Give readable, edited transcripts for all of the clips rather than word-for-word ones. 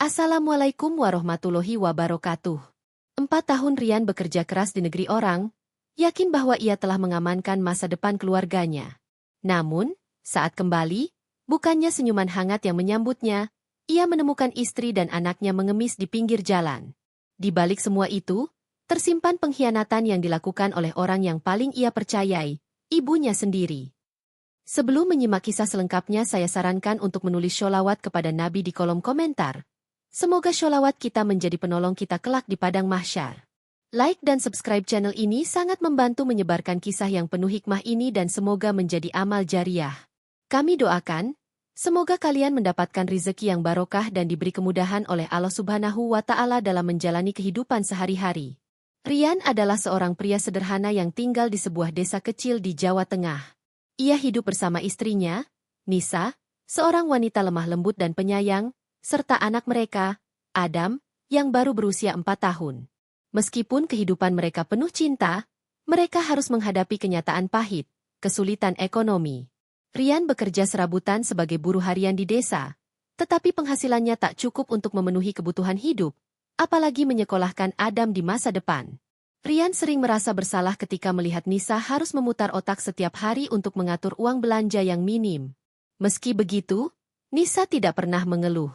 Assalamualaikum warahmatullahi wabarakatuh. 4 tahun Rian bekerja keras di negeri orang, yakin bahwa ia telah mengamankan masa depan keluarganya. Namun, saat kembali, bukannya senyuman hangat yang menyambutnya, ia menemukan istri dan anaknya mengemis di pinggir jalan. Di balik semua itu, tersimpan pengkhianatan yang dilakukan oleh orang yang paling ia percayai, ibunya sendiri. Sebelum menyimak kisah selengkapnya, saya sarankan untuk menulis sholawat kepada Nabi di kolom komentar. Semoga sholawat kita menjadi penolong kita kelak di padang mahsyar. Like dan subscribe channel ini sangat membantu menyebarkan kisah yang penuh hikmah ini dan semoga menjadi amal jariah. Kami doakan, semoga kalian mendapatkan rezeki yang barokah dan diberi kemudahan oleh Allah Subhanahu wa Ta'ala dalam menjalani kehidupan sehari-hari. Rian adalah seorang pria sederhana yang tinggal di sebuah desa kecil di Jawa Tengah. Ia hidup bersama istrinya, Nisa, seorang wanita lemah lembut dan penyayang, serta anak mereka, Adam, yang baru berusia 4 tahun. Meskipun kehidupan mereka penuh cinta, mereka harus menghadapi kenyataan pahit, kesulitan ekonomi. Rian bekerja serabutan sebagai buruh harian di desa, tetapi penghasilannya tak cukup untuk memenuhi kebutuhan hidup, apalagi menyekolahkan Adam di masa depan. Rian sering merasa bersalah ketika melihat Nisa harus memutar otak setiap hari untuk mengatur uang belanja yang minim. Meski begitu, Nisa tidak pernah mengeluh.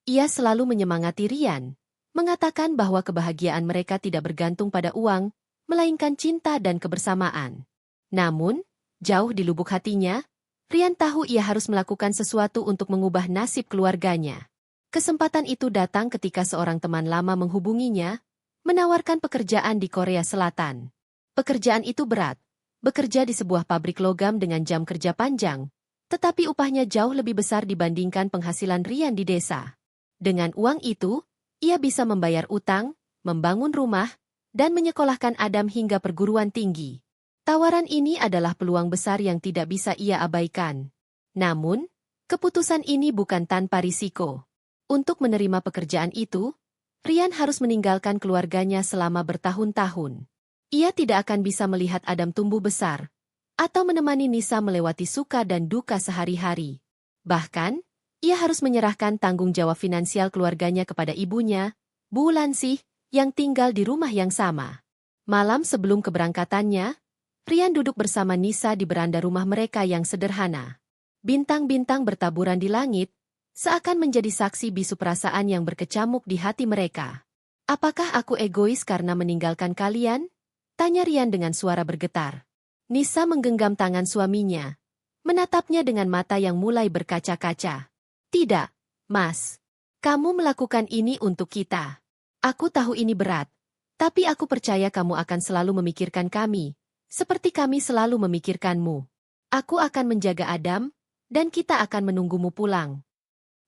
Ia selalu menyemangati Rian, mengatakan bahwa kebahagiaan mereka tidak bergantung pada uang, melainkan cinta dan kebersamaan. Namun, jauh di lubuk hatinya, Rian tahu ia harus melakukan sesuatu untuk mengubah nasib keluarganya. Kesempatan itu datang ketika seorang teman lama menghubunginya, menawarkan pekerjaan di Korea Selatan. Pekerjaan itu berat, bekerja di sebuah pabrik logam dengan jam kerja panjang, tetapi upahnya jauh lebih besar dibandingkan penghasilan Rian di desa. Dengan uang itu, ia bisa membayar utang, membangun rumah, dan menyekolahkan Adam hingga perguruan tinggi. Tawaran ini adalah peluang besar yang tidak bisa ia abaikan. Namun, keputusan ini bukan tanpa risiko. Untuk menerima pekerjaan itu, Rian harus meninggalkan keluarganya selama bertahun-tahun. Ia tidak akan bisa melihat Adam tumbuh besar, atau menemani Nisa melewati suka dan duka sehari-hari. Bahkan, ia harus menyerahkan tanggung jawab finansial keluarganya kepada ibunya, Bu Lansih, yang tinggal di rumah yang sama. Malam sebelum keberangkatannya, Rian duduk bersama Nisa di beranda rumah mereka yang sederhana. Bintang-bintang bertaburan di langit, seakan menjadi saksi bisu perasaan yang berkecamuk di hati mereka. "Apakah aku egois karena meninggalkan kalian?" tanya Rian dengan suara bergetar. Nisa menggenggam tangan suaminya, menatapnya dengan mata yang mulai berkaca-kaca. "Tidak, Mas. Kamu melakukan ini untuk kita. Aku tahu ini berat, tapi aku percaya kamu akan selalu memikirkan kami, seperti kami selalu memikirkanmu. Aku akan menjaga Adam, dan kita akan menunggumu pulang."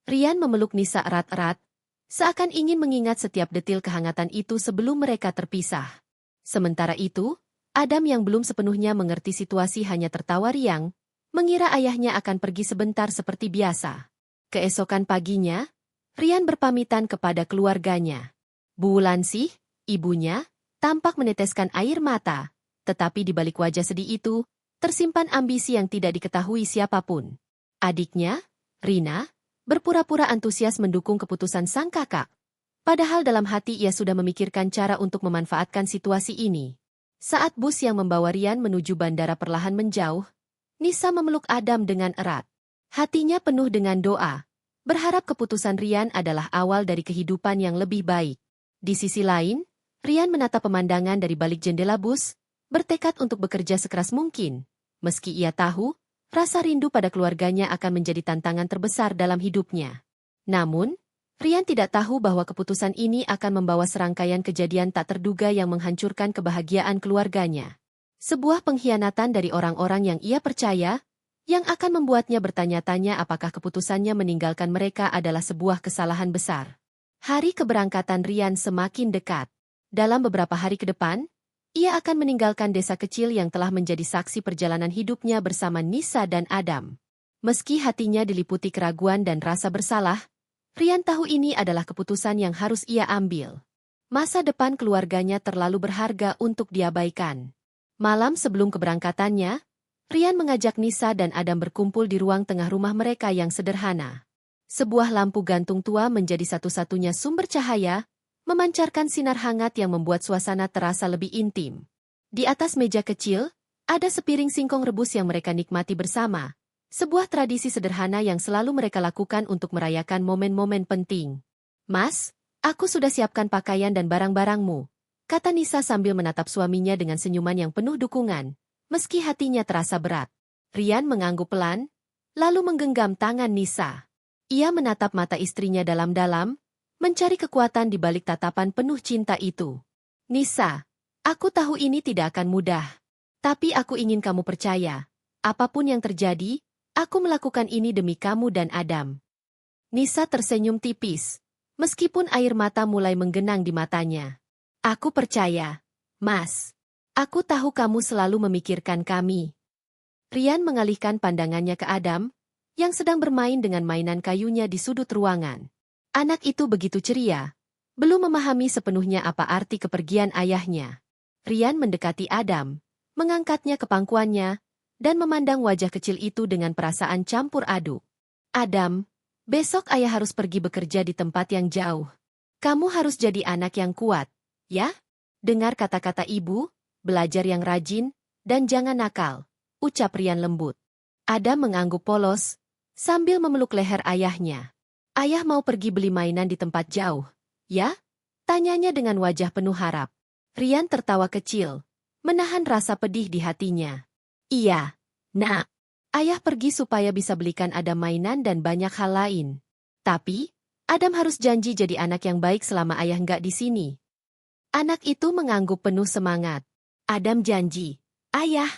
Rian memeluk Nisa erat-erat, seakan ingin mengingat setiap detil kehangatan itu sebelum mereka terpisah. Sementara itu, Adam yang belum sepenuhnya mengerti situasi hanya tertawa riang, mengira ayahnya akan pergi sebentar seperti biasa. Keesokan paginya, Rian berpamitan kepada keluarganya. Bu Lansih, ibunya, tampak meneteskan air mata, tetapi di balik wajah sedih itu, tersimpan ambisi yang tidak diketahui siapapun. Adiknya, Rina, berpura-pura antusias mendukung keputusan sang kakak. Padahal dalam hati ia sudah memikirkan cara untuk memanfaatkan situasi ini. Saat bus yang membawa Rian menuju bandara perlahan menjauh, Nisa memeluk Adam dengan erat. Hatinya penuh dengan doa, berharap keputusan Rian adalah awal dari kehidupan yang lebih baik. Di sisi lain, Rian menatap pemandangan dari balik jendela bus, bertekad untuk bekerja sekeras mungkin. Meski ia tahu, rasa rindu pada keluarganya akan menjadi tantangan terbesar dalam hidupnya. Namun, Rian tidak tahu bahwa keputusan ini akan membawa serangkaian kejadian tak terduga yang menghancurkan kebahagiaan keluarganya. Sebuah pengkhianatan dari orang-orang yang ia percaya, yang akan membuatnya bertanya-tanya apakah keputusannya meninggalkan mereka adalah sebuah kesalahan besar. Hari keberangkatan Rian semakin dekat. Dalam beberapa hari ke depan, ia akan meninggalkan desa kecil yang telah menjadi saksi perjalanan hidupnya bersama Nisa dan Adam. Meski hatinya diliputi keraguan dan rasa bersalah, Rian tahu ini adalah keputusan yang harus ia ambil. Masa depan keluarganya terlalu berharga untuk diabaikan. Malam sebelum keberangkatannya, Rian mengajak Nisa dan Adam berkumpul di ruang tengah rumah mereka yang sederhana. Sebuah lampu gantung tua menjadi satu-satunya sumber cahaya, memancarkan sinar hangat yang membuat suasana terasa lebih intim. Di atas meja kecil, ada sepiring singkong rebus yang mereka nikmati bersama. Sebuah tradisi sederhana yang selalu mereka lakukan untuk merayakan momen-momen penting. "Mas, aku sudah siapkan pakaian dan barang-barangmu," kata Nisa sambil menatap suaminya dengan senyuman yang penuh dukungan, meski hatinya terasa berat. Rian mengangguk pelan, lalu menggenggam tangan Nisa. Ia menatap mata istrinya dalam-dalam, mencari kekuatan di balik tatapan penuh cinta itu. "Nisa, aku tahu ini tidak akan mudah. Tapi aku ingin kamu percaya. Apapun yang terjadi, aku melakukan ini demi kamu dan Adam." Nisa tersenyum tipis, meskipun air mata mulai menggenang di matanya. "Aku percaya, Mas. Aku tahu kamu selalu memikirkan kami." Rian mengalihkan pandangannya ke Adam, yang sedang bermain dengan mainan kayunya di sudut ruangan. Anak itu begitu ceria, belum memahami sepenuhnya apa arti kepergian ayahnya. Rian mendekati Adam, mengangkatnya ke pangkuannya, dan memandang wajah kecil itu dengan perasaan campur aduk. "Adam, besok ayah harus pergi bekerja di tempat yang jauh. Kamu harus jadi anak yang kuat, ya? Dengar kata-kata ibu, belajar yang rajin, dan jangan nakal," ucap Rian lembut. Adam mengangguk polos, sambil memeluk leher ayahnya. "Ayah mau pergi beli mainan di tempat jauh, ya?" tanyanya dengan wajah penuh harap. Rian tertawa kecil, menahan rasa pedih di hatinya. "Iya, Nak. Ayah pergi supaya bisa belikan Adam mainan dan banyak hal lain. Tapi, Adam harus janji jadi anak yang baik selama ayah nggak di sini." Anak itu mengangguk penuh semangat. "Adam janji, Ayah."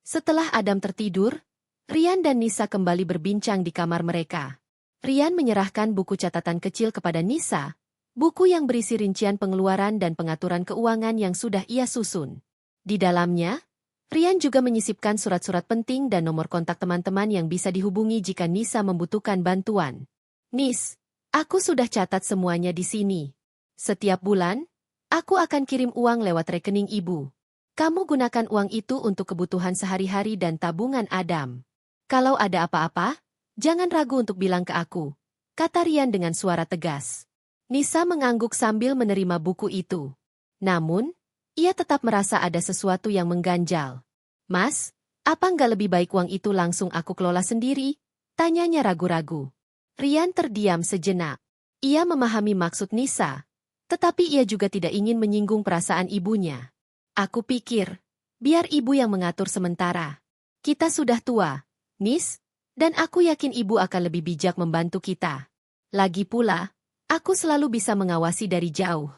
Setelah Adam tertidur, Rian dan Nisa kembali berbincang di kamar mereka. Rian menyerahkan buku catatan kecil kepada Nisa, buku yang berisi rincian pengeluaran dan pengaturan keuangan yang sudah ia susun. Di dalamnya, Rian juga menyisipkan surat-surat penting dan nomor kontak teman-teman yang bisa dihubungi jika Nisa membutuhkan bantuan. "Nis, aku sudah catat semuanya di sini. Setiap bulan, aku akan kirim uang lewat rekening ibu. Kamu gunakan uang itu untuk kebutuhan sehari-hari dan tabungan Adam. Kalau ada apa-apa, jangan ragu untuk bilang ke aku," kata Rian dengan suara tegas. Nisa mengangguk sambil menerima buku itu. Namun, ia tetap merasa ada sesuatu yang mengganjal. "Mas, apa nggak lebih baik uang itu langsung aku kelola sendiri?" tanyanya ragu-ragu. Rian terdiam sejenak. Ia memahami maksud Nisa, tetapi ia juga tidak ingin menyinggung perasaan ibunya. "Aku pikir, biar ibu yang mengatur sementara. Kita sudah tua, Nis, dan aku yakin ibu akan lebih bijak membantu kita. Lagi pula, aku selalu bisa mengawasi dari jauh."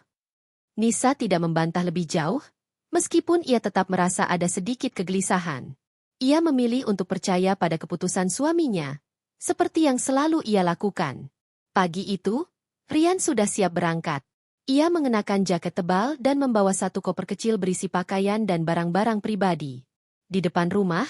Nisa tidak membantah lebih jauh, meskipun ia tetap merasa ada sedikit kegelisahan. Ia memilih untuk percaya pada keputusan suaminya, seperti yang selalu ia lakukan. Pagi itu, Rian sudah siap berangkat. Ia mengenakan jaket tebal dan membawa satu koper kecil berisi pakaian dan barang-barang pribadi. Di depan rumah,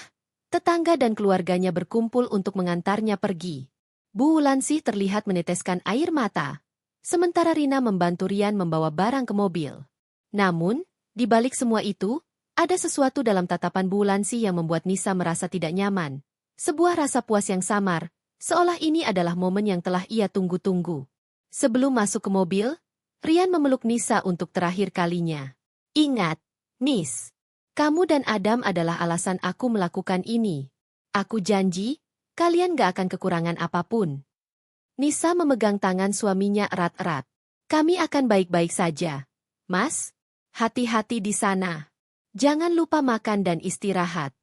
tetangga dan keluarganya berkumpul untuk mengantarnya pergi. Bu Wulansi terlihat meneteskan air mata, sementara Rina membantu Rian membawa barang ke mobil. Namun, di balik semua itu, ada sesuatu dalam tatapan Bu Wulansi yang membuat Nisa merasa tidak nyaman. Sebuah rasa puas yang samar, seolah ini adalah momen yang telah ia tunggu-tunggu. Sebelum masuk ke mobil, Rian memeluk Nisa untuk terakhir kalinya. "Ingat, Nis. Kamu dan Adam adalah alasan aku melakukan ini. Aku janji, kalian gak akan kekurangan apapun." Nisa memegang tangan suaminya erat-erat. "Kami akan baik-baik saja. Mas, hati-hati di sana. Jangan lupa makan dan istirahat."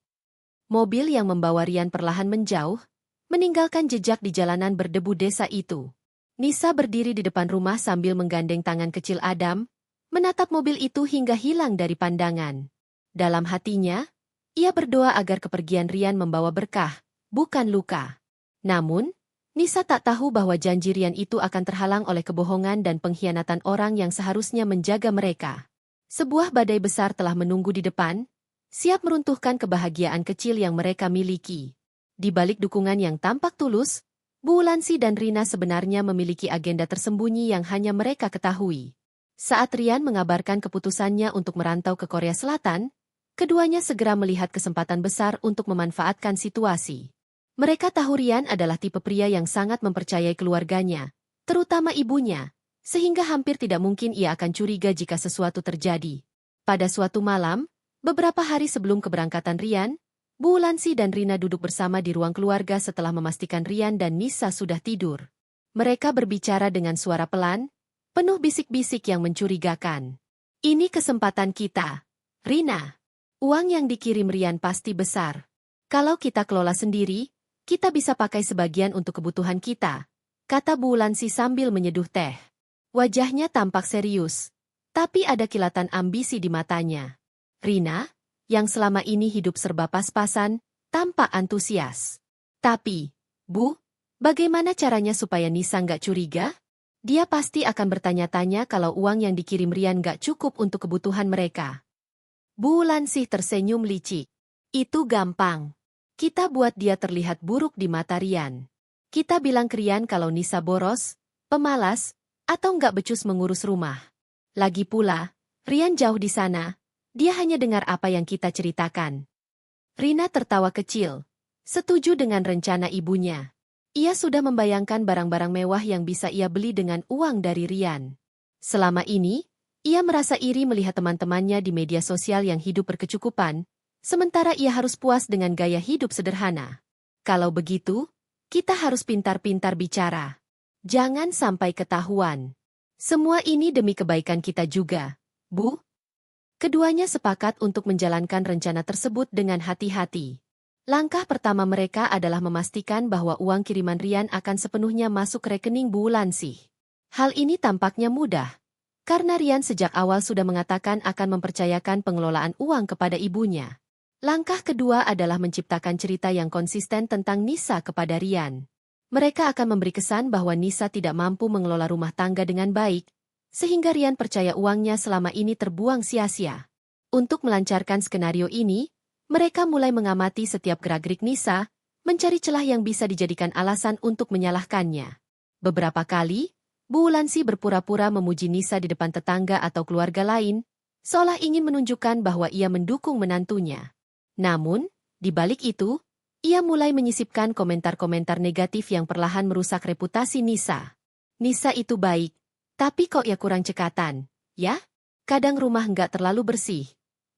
Mobil yang membawa Rian perlahan menjauh, meninggalkan jejak di jalanan berdebu desa itu. Nisa berdiri di depan rumah sambil menggandeng tangan kecil Adam, menatap mobil itu hingga hilang dari pandangan. Dalam hatinya, ia berdoa agar kepergian Rian membawa berkah, bukan luka. Namun, Nisa tak tahu bahwa janji Rian itu akan terhalang oleh kebohongan dan pengkhianatan orang yang seharusnya menjaga mereka. Sebuah badai besar telah menunggu di depan, siap meruntuhkan kebahagiaan kecil yang mereka miliki. Di balik dukungan yang tampak tulus, Bu Wulansi dan Rina sebenarnya memiliki agenda tersembunyi yang hanya mereka ketahui. Saat Rian mengabarkan keputusannya untuk merantau ke Korea Selatan, keduanya segera melihat kesempatan besar untuk memanfaatkan situasi. Mereka tahu Rian adalah tipe pria yang sangat mempercayai keluarganya, terutama ibunya, sehingga hampir tidak mungkin ia akan curiga jika sesuatu terjadi. Pada suatu malam, beberapa hari sebelum keberangkatan Rian, Bu Wulansi dan Rina duduk bersama di ruang keluarga setelah memastikan Rian dan Nisa sudah tidur. Mereka berbicara dengan suara pelan, penuh bisik-bisik yang mencurigakan. Ini kesempatan kita, Rina. Uang yang dikirim Rian pasti besar. Kalau kita kelola sendiri, kita bisa pakai sebagian untuk kebutuhan kita, kata Bu Wulansi sambil menyeduh teh. Wajahnya tampak serius, tapi ada kilatan ambisi di matanya. Rina, yang selama ini hidup serba pas-pasan, tampak antusias. Tapi, Bu, bagaimana caranya supaya Nisa nggak curiga? Dia pasti akan bertanya-tanya kalau uang yang dikirim Rian nggak cukup untuk kebutuhan mereka. Bu Wulansi tersenyum licik. Itu gampang. Kita buat dia terlihat buruk di mata Rian. Kita bilang ke Rian kalau Nisa boros, pemalas, atau nggak becus mengurus rumah. Lagi pula, Rian jauh di sana. Dia hanya dengar apa yang kita ceritakan. Rina tertawa kecil. Setuju dengan rencana ibunya. Ia sudah membayangkan barang-barang mewah yang bisa ia beli dengan uang dari Rian. Selama ini, ia merasa iri melihat teman-temannya di media sosial yang hidup berkecukupan, sementara ia harus puas dengan gaya hidup sederhana. Kalau begitu, kita harus pintar-pintar bicara. Jangan sampai ketahuan. Semua ini demi kebaikan kita juga, Bu. Keduanya sepakat untuk menjalankan rencana tersebut dengan hati-hati. Langkah pertama mereka adalah memastikan bahwa uang kiriman Rian akan sepenuhnya masuk ke rekening Bu Wulansi. Hal ini tampaknya mudah, karena Rian sejak awal sudah mengatakan akan mempercayakan pengelolaan uang kepada ibunya. Langkah kedua adalah menciptakan cerita yang konsisten tentang Nisa kepada Rian. Mereka akan memberi kesan bahwa Nisa tidak mampu mengelola rumah tangga dengan baik, sehingga Rian percaya uangnya selama ini terbuang sia-sia. Untuk melancarkan skenario ini, mereka mulai mengamati setiap gerak-gerik Nisa, mencari celah yang bisa dijadikan alasan untuk menyalahkannya. Beberapa kali, Bu Wulansi berpura-pura memuji Nisa di depan tetangga atau keluarga lain, seolah ingin menunjukkan bahwa ia mendukung menantunya. Namun, di balik itu, ia mulai menyisipkan komentar-komentar negatif yang perlahan merusak reputasi Nisa. Nisa itu baik, tapi kok ya kurang cekatan, ya? Kadang rumah nggak terlalu bersih.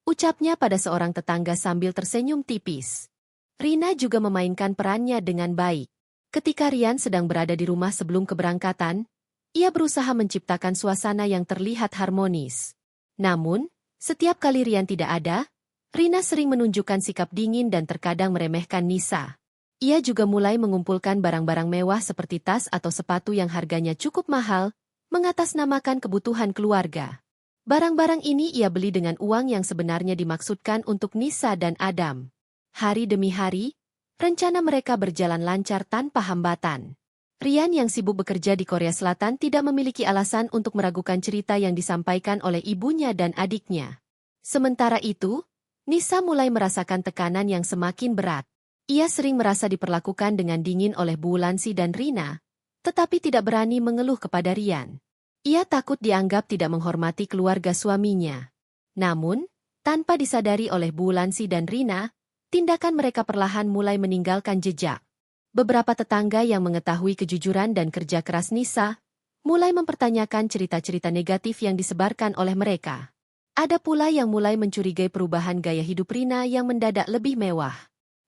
Ucapnya pada seorang tetangga sambil tersenyum tipis. Rina juga memainkan perannya dengan baik. Ketika Rian sedang berada di rumah sebelum keberangkatan, ia berusaha menciptakan suasana yang terlihat harmonis. Namun, setiap kali Rian tidak ada, Rina sering menunjukkan sikap dingin dan terkadang meremehkan Nisa. Ia juga mulai mengumpulkan barang-barang mewah seperti tas atau sepatu yang harganya cukup mahal, mengatasnamakan kebutuhan keluarga. Barang-barang ini ia beli dengan uang yang sebenarnya dimaksudkan untuk Nisa dan Adam. Hari demi hari, rencana mereka berjalan lancar tanpa hambatan. Rian yang sibuk bekerja di Korea Selatan tidak memiliki alasan untuk meragukan cerita yang disampaikan oleh ibunya dan adiknya. Sementara itu, Nisa mulai merasakan tekanan yang semakin berat. Ia sering merasa diperlakukan dengan dingin oleh Bu Wulansi dan Rina, tetapi tidak berani mengeluh kepada Rian. Ia takut dianggap tidak menghormati keluarga suaminya. Namun, tanpa disadari oleh Bu Wulansi dan Rina, tindakan mereka perlahan mulai meninggalkan jejak. Beberapa tetangga yang mengetahui kejujuran dan kerja keras Nisa, mulai mempertanyakan cerita-cerita negatif yang disebarkan oleh mereka. Ada pula yang mulai mencurigai perubahan gaya hidup Rina yang mendadak lebih mewah.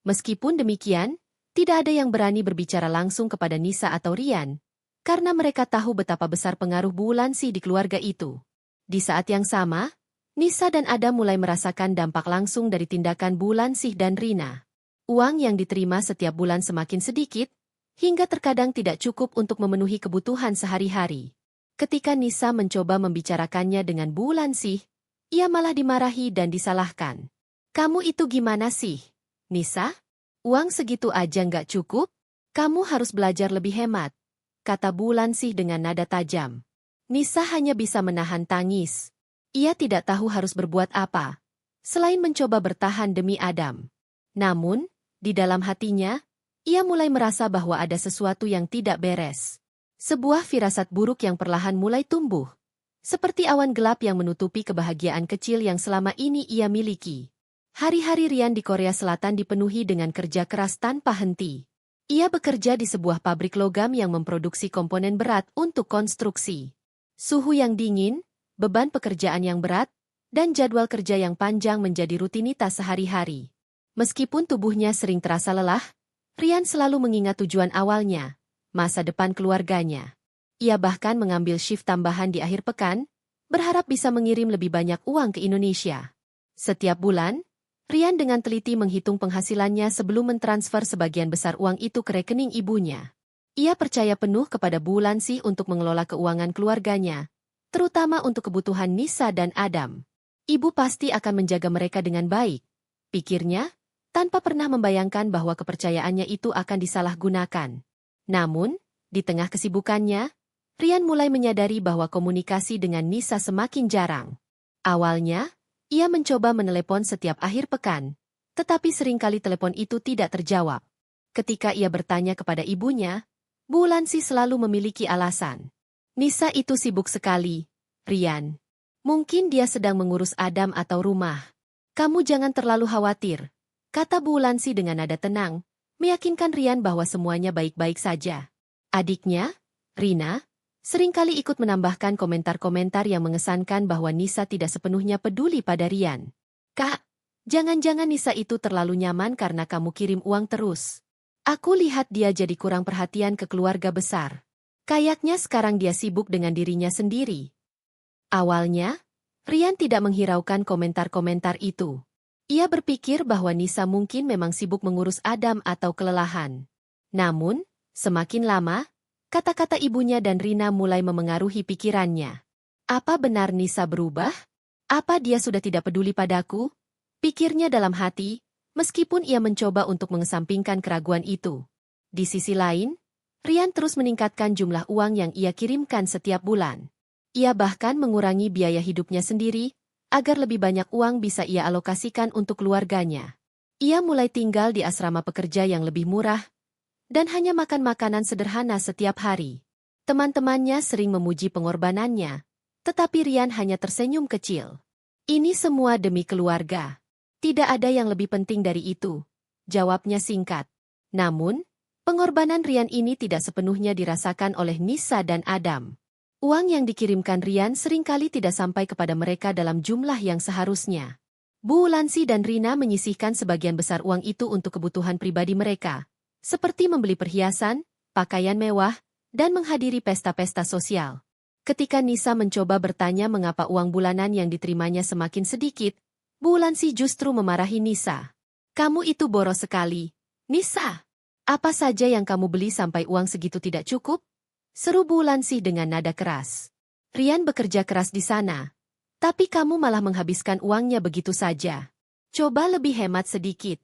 Meskipun demikian, tidak ada yang berani berbicara langsung kepada Nisa atau Rian, karena mereka tahu betapa besar pengaruh Bu Wulansi di keluarga itu. Di saat yang sama, Nisa dan Adam mulai merasakan dampak langsung dari tindakan Bu Wulansi dan Rina. Uang yang diterima setiap bulan semakin sedikit, hingga terkadang tidak cukup untuk memenuhi kebutuhan sehari-hari. Ketika Nisa mencoba membicarakannya dengan Bu Wulansi, ia malah dimarahi dan disalahkan. "Kamu itu gimana sih, Nisa? Uang segitu aja nggak cukup? Kamu harus belajar lebih hemat," kata Bu Wulansi dengan nada tajam. Nisa hanya bisa menahan tangis. Ia tidak tahu harus berbuat apa, selain mencoba bertahan demi Adam. Namun, di dalam hatinya, ia mulai merasa bahwa ada sesuatu yang tidak beres. Sebuah firasat buruk yang perlahan mulai tumbuh, seperti awan gelap yang menutupi kebahagiaan kecil yang selama ini ia miliki. Hari-hari Rian di Korea Selatan dipenuhi dengan kerja keras tanpa henti. Ia bekerja di sebuah pabrik logam yang memproduksi komponen berat untuk konstruksi. Suhu yang dingin, beban pekerjaan yang berat, dan jadwal kerja yang panjang menjadi rutinitas sehari-hari. Meskipun tubuhnya sering terasa lelah, Ryan selalu mengingat tujuan awalnya, masa depan keluarganya. Ia bahkan mengambil shift tambahan di akhir pekan, berharap bisa mengirim lebih banyak uang ke Indonesia. Setiap bulan, Ryan dengan teliti menghitung penghasilannya sebelum mentransfer sebagian besar uang itu ke rekening ibunya. Ia percaya penuh kepada Bu Lansih untuk mengelola keuangan keluarganya, terutama untuk kebutuhan Nisa dan Adam. Ibu pasti akan menjaga mereka dengan baik, pikirnya, tanpa pernah membayangkan bahwa kepercayaannya itu akan disalahgunakan. Namun, di tengah kesibukannya, Ryan mulai menyadari bahwa komunikasi dengan Nisa semakin jarang. Awalnya, ia mencoba menelepon setiap akhir pekan, tetapi seringkali telepon itu tidak terjawab. Ketika ia bertanya kepada ibunya, Bu Lansih selalu memiliki alasan. Nisa itu sibuk sekali, Ryan. Mungkin dia sedang mengurus Adam atau rumah. Kamu jangan terlalu khawatir, kata Bu Lansih dengan nada tenang, meyakinkan Ryan bahwa semuanya baik-baik saja. Adiknya, Rina, seringkali ikut menambahkan komentar-komentar yang mengesankan bahwa Nisa tidak sepenuhnya peduli pada Ryan. Kak, jangan-jangan Nisa itu terlalu nyaman karena kamu kirim uang terus. Aku lihat dia jadi kurang perhatian ke keluarga besar. Kayaknya sekarang dia sibuk dengan dirinya sendiri. Awalnya, Ryan tidak menghiraukan komentar-komentar itu. Ia berpikir bahwa Nisa mungkin memang sibuk mengurus Adam atau kelelahan. Namun, semakin lama, kata-kata ibunya dan Rina mulai memengaruhi pikirannya. Apa benar Nisa berubah? Apa dia sudah tidak peduli padaku? Pikirnya dalam hati, meskipun ia mencoba untuk mengesampingkan keraguan itu. Di sisi lain, Ryan terus meningkatkan jumlah uang yang ia kirimkan setiap bulan. Ia bahkan mengurangi biaya hidupnya sendiri, agar lebih banyak uang bisa ia alokasikan untuk keluarganya. Ia mulai tinggal di asrama pekerja yang lebih murah, dan hanya makan makanan sederhana setiap hari. Teman-temannya sering memuji pengorbanannya, tetapi Ryan hanya tersenyum kecil. Ini semua demi keluarga. Tidak ada yang lebih penting dari itu, jawabnya singkat. Namun, pengorbanan Ryan ini tidak sepenuhnya dirasakan oleh Nisa dan Adam. Uang yang dikirimkan Ryan seringkali tidak sampai kepada mereka dalam jumlah yang seharusnya. Bu Lansih dan Rina menyisihkan sebagian besar uang itu untuk kebutuhan pribadi mereka, seperti membeli perhiasan, pakaian mewah, dan menghadiri pesta-pesta sosial. Ketika Nisa mencoba bertanya mengapa uang bulanan yang diterimanya semakin sedikit, Bu Lansih justru memarahi Nisa. Kamu itu boros sekali. Nisa, apa saja yang kamu beli sampai uang segitu tidak cukup? Seru Bu Lansih dengan nada keras. Ryan bekerja keras di sana, tapi kamu malah menghabiskan uangnya begitu saja. Coba lebih hemat sedikit.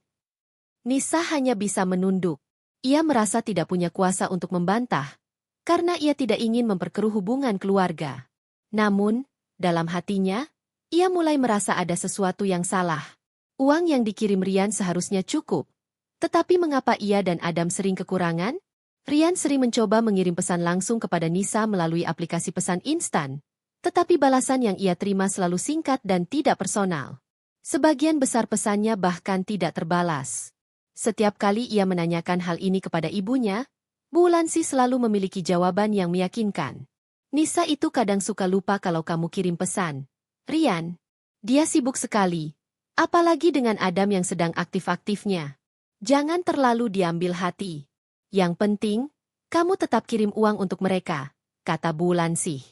Nisa hanya bisa menunduk. Ia merasa tidak punya kuasa untuk membantah, karena ia tidak ingin memperkeruh hubungan keluarga. Namun, dalam hatinya, ia mulai merasa ada sesuatu yang salah. Uang yang dikirim Ryan seharusnya cukup. Tetapi mengapa ia dan Adam sering kekurangan? Ryan sering mencoba mengirim pesan langsung kepada Nisa melalui aplikasi pesan instan, tetapi balasan yang ia terima selalu singkat dan tidak personal. Sebagian besar pesannya bahkan tidak terbalas. Setiap kali ia menanyakan hal ini kepada ibunya, Bu Lansih selalu memiliki jawaban yang meyakinkan. Nisa itu kadang suka lupa kalau kamu kirim pesan. Ryan, dia sibuk sekali. Apalagi dengan Adam yang sedang aktif-aktifnya. Jangan terlalu diambil hati. Yang penting, kamu tetap kirim uang untuk mereka, kata Bu Lansih.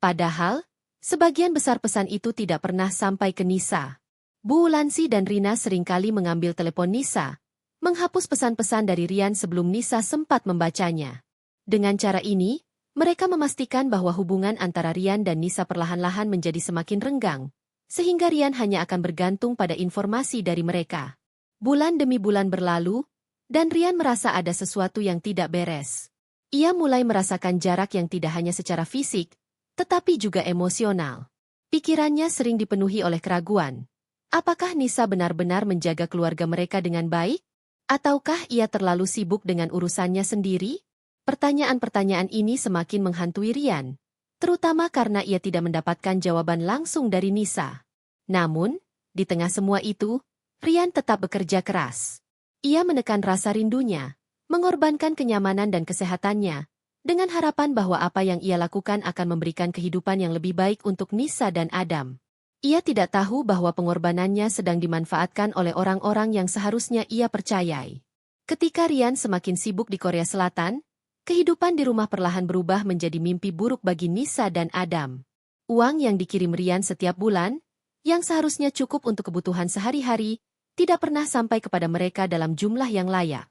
Padahal, sebagian besar pesan itu tidak pernah sampai ke Nisa. Bu Lansih dan Rina seringkali mengambil telepon Nisa, menghapus pesan-pesan dari Ryan sebelum Nisa sempat membacanya. Dengan cara ini, mereka memastikan bahwa hubungan antara Ryan dan Nisa perlahan-lahan menjadi semakin renggang, sehingga Ryan hanya akan bergantung pada informasi dari mereka. Bulan demi bulan berlalu, dan Ryan merasa ada sesuatu yang tidak beres. Ia mulai merasakan jarak yang tidak hanya secara fisik, tetapi juga emosional. Pikirannya sering dipenuhi oleh keraguan. Apakah Nisa benar-benar menjaga keluarga mereka dengan baik? Ataukah ia terlalu sibuk dengan urusannya sendiri? Pertanyaan-pertanyaan ini semakin menghantui Ryan, terutama karena ia tidak mendapatkan jawaban langsung dari Nisa. Namun, di tengah semua itu, Ryan tetap bekerja keras. Ia menekan rasa rindunya, mengorbankan kenyamanan dan kesehatannya, dengan harapan bahwa apa yang ia lakukan akan memberikan kehidupan yang lebih baik untuk Nisa dan Adam. Ia tidak tahu bahwa pengorbanannya sedang dimanfaatkan oleh orang-orang yang seharusnya ia percayai. Ketika Ryan semakin sibuk di Korea Selatan, kehidupan di rumah perlahan berubah menjadi mimpi buruk bagi Nisa dan Adam. Uang yang dikirim Ryan setiap bulan, yang seharusnya cukup untuk kebutuhan sehari-hari, tidak pernah sampai kepada mereka dalam jumlah yang layak.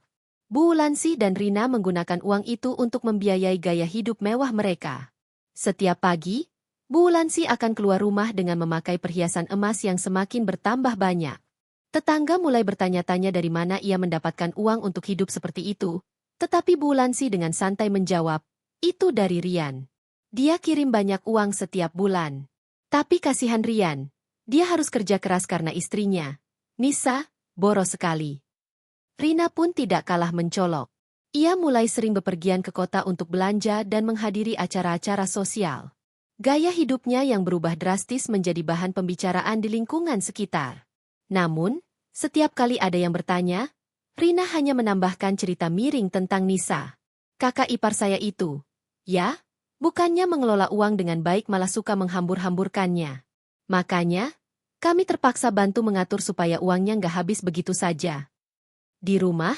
Bu Wulansi dan Rina menggunakan uang itu untuk membiayai gaya hidup mewah mereka. Setiap pagi, Bu Wulansi akan keluar rumah dengan memakai perhiasan emas yang semakin bertambah banyak. Tetangga mulai bertanya-tanya dari mana ia mendapatkan uang untuk hidup seperti itu, tetapi Bu Wulansi dengan santai menjawab, itu dari Ryan. Dia kirim banyak uang setiap bulan. Tapi kasihan Ryan, dia harus kerja keras karena istrinya, Nisa, boros sekali. Rina pun tidak kalah mencolok. Ia mulai sering bepergian ke kota untuk belanja dan menghadiri acara-acara sosial. Gaya hidupnya yang berubah drastis menjadi bahan pembicaraan di lingkungan sekitar. Namun, setiap kali ada yang bertanya, Rina hanya menambahkan cerita miring tentang Nisa. Kakak ipar saya itu, ya, bukannya mengelola uang dengan baik malah suka menghambur-hamburkannya. Makanya, kami terpaksa bantu mengatur supaya uangnya nggak habis begitu saja. Di rumah,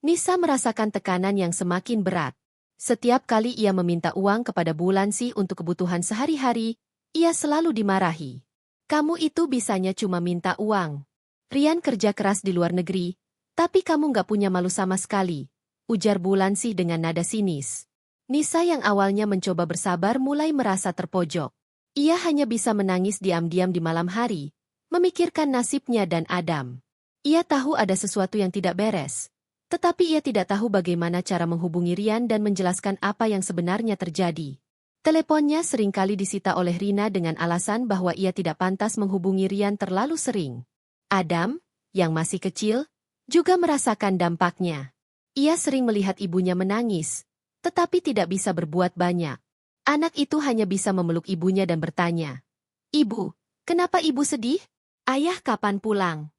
Nisa merasakan tekanan yang semakin berat. Setiap kali ia meminta uang kepada Bu Wulansi untuk kebutuhan sehari-hari, ia selalu dimarahi. Kamu itu bisanya cuma minta uang. Ryan kerja keras di luar negeri, tapi kamu nggak punya malu sama sekali, ujar Bu Wulansi dengan nada sinis. Nisa yang awalnya mencoba bersabar mulai merasa terpojok. Ia hanya bisa menangis diam-diam di malam hari, memikirkan nasibnya dan Adam. Ia tahu ada sesuatu yang tidak beres. Tetapi ia tidak tahu bagaimana cara menghubungi Ryan dan menjelaskan apa yang sebenarnya terjadi. Teleponnya seringkali disita oleh Rina dengan alasan bahwa ia tidak pantas menghubungi Ryan terlalu sering. Adam, yang masih kecil, juga merasakan dampaknya. Ia sering melihat ibunya menangis, tetapi tidak bisa berbuat banyak. Anak itu hanya bisa memeluk ibunya dan bertanya, "Ibu, kenapa ibu sedih? Ayah kapan pulang?"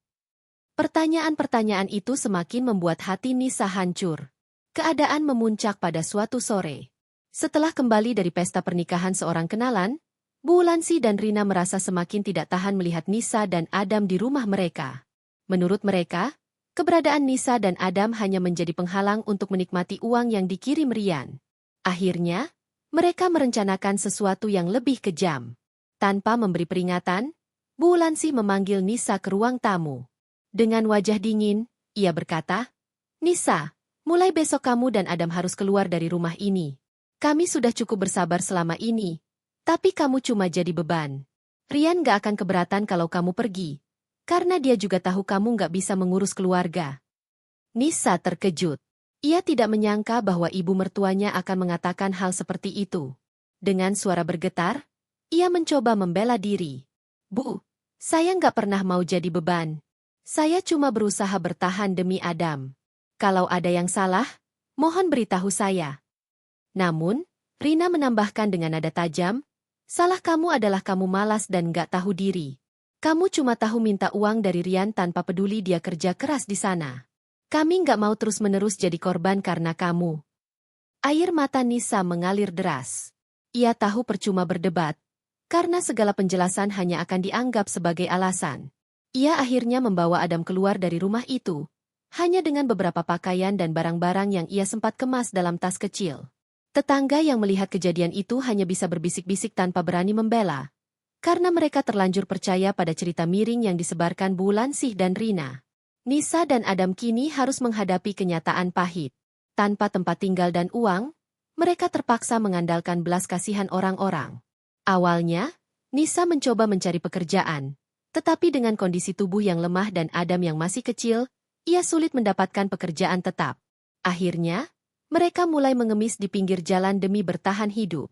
Pertanyaan-pertanyaan itu semakin membuat hati Nisa hancur. Keadaan memuncak pada suatu sore. Setelah kembali dari pesta pernikahan seorang kenalan, Bu Wulansi dan Rina merasa semakin tidak tahan melihat Nisa dan Adam di rumah mereka. Menurut mereka, keberadaan Nisa dan Adam hanya menjadi penghalang untuk menikmati uang yang dikirim Ryan. Akhirnya, mereka merencanakan sesuatu yang lebih kejam. Tanpa memberi peringatan, Bu Wulansi memanggil Nisa ke ruang tamu. Dengan wajah dingin, ia berkata, "Nisa, mulai besok kamu dan Adam harus keluar dari rumah ini. Kami sudah cukup bersabar selama ini, tapi kamu cuma jadi beban. Ryan gak akan keberatan kalau kamu pergi, karena dia juga tahu kamu gak bisa mengurus keluarga." Nisa terkejut. Ia tidak menyangka bahwa ibu mertuanya akan mengatakan hal seperti itu. Dengan suara bergetar, ia mencoba membela diri. "Bu, saya gak pernah mau jadi beban. Saya cuma berusaha bertahan demi Adam. Kalau ada yang salah, mohon beritahu saya." Namun, Rina menambahkan dengan nada tajam, "Salah kamu adalah kamu malas dan gak tahu diri. Kamu cuma tahu minta uang dari Ryan tanpa peduli dia kerja keras di sana. Kami gak mau terus-menerus jadi korban karena kamu." Air mata Nisa mengalir deras. Ia tahu percuma berdebat, karena segala penjelasan hanya akan dianggap sebagai alasan. Ia akhirnya membawa Adam keluar dari rumah itu, hanya dengan beberapa pakaian dan barang-barang yang ia sempat kemas dalam tas kecil. Tetangga yang melihat kejadian itu hanya bisa berbisik-bisik tanpa berani membela, karena mereka terlanjur percaya pada cerita miring yang disebarkan Bu Wulansi dan Rina. Nisa dan Adam kini harus menghadapi kenyataan pahit. Tanpa tempat tinggal dan uang, mereka terpaksa mengandalkan belas kasihan orang-orang. Awalnya, Nisa mencoba mencari pekerjaan. Tetapi dengan kondisi tubuh yang lemah dan Adam yang masih kecil, ia sulit mendapatkan pekerjaan tetap. Akhirnya, mereka mulai mengemis di pinggir jalan demi bertahan hidup.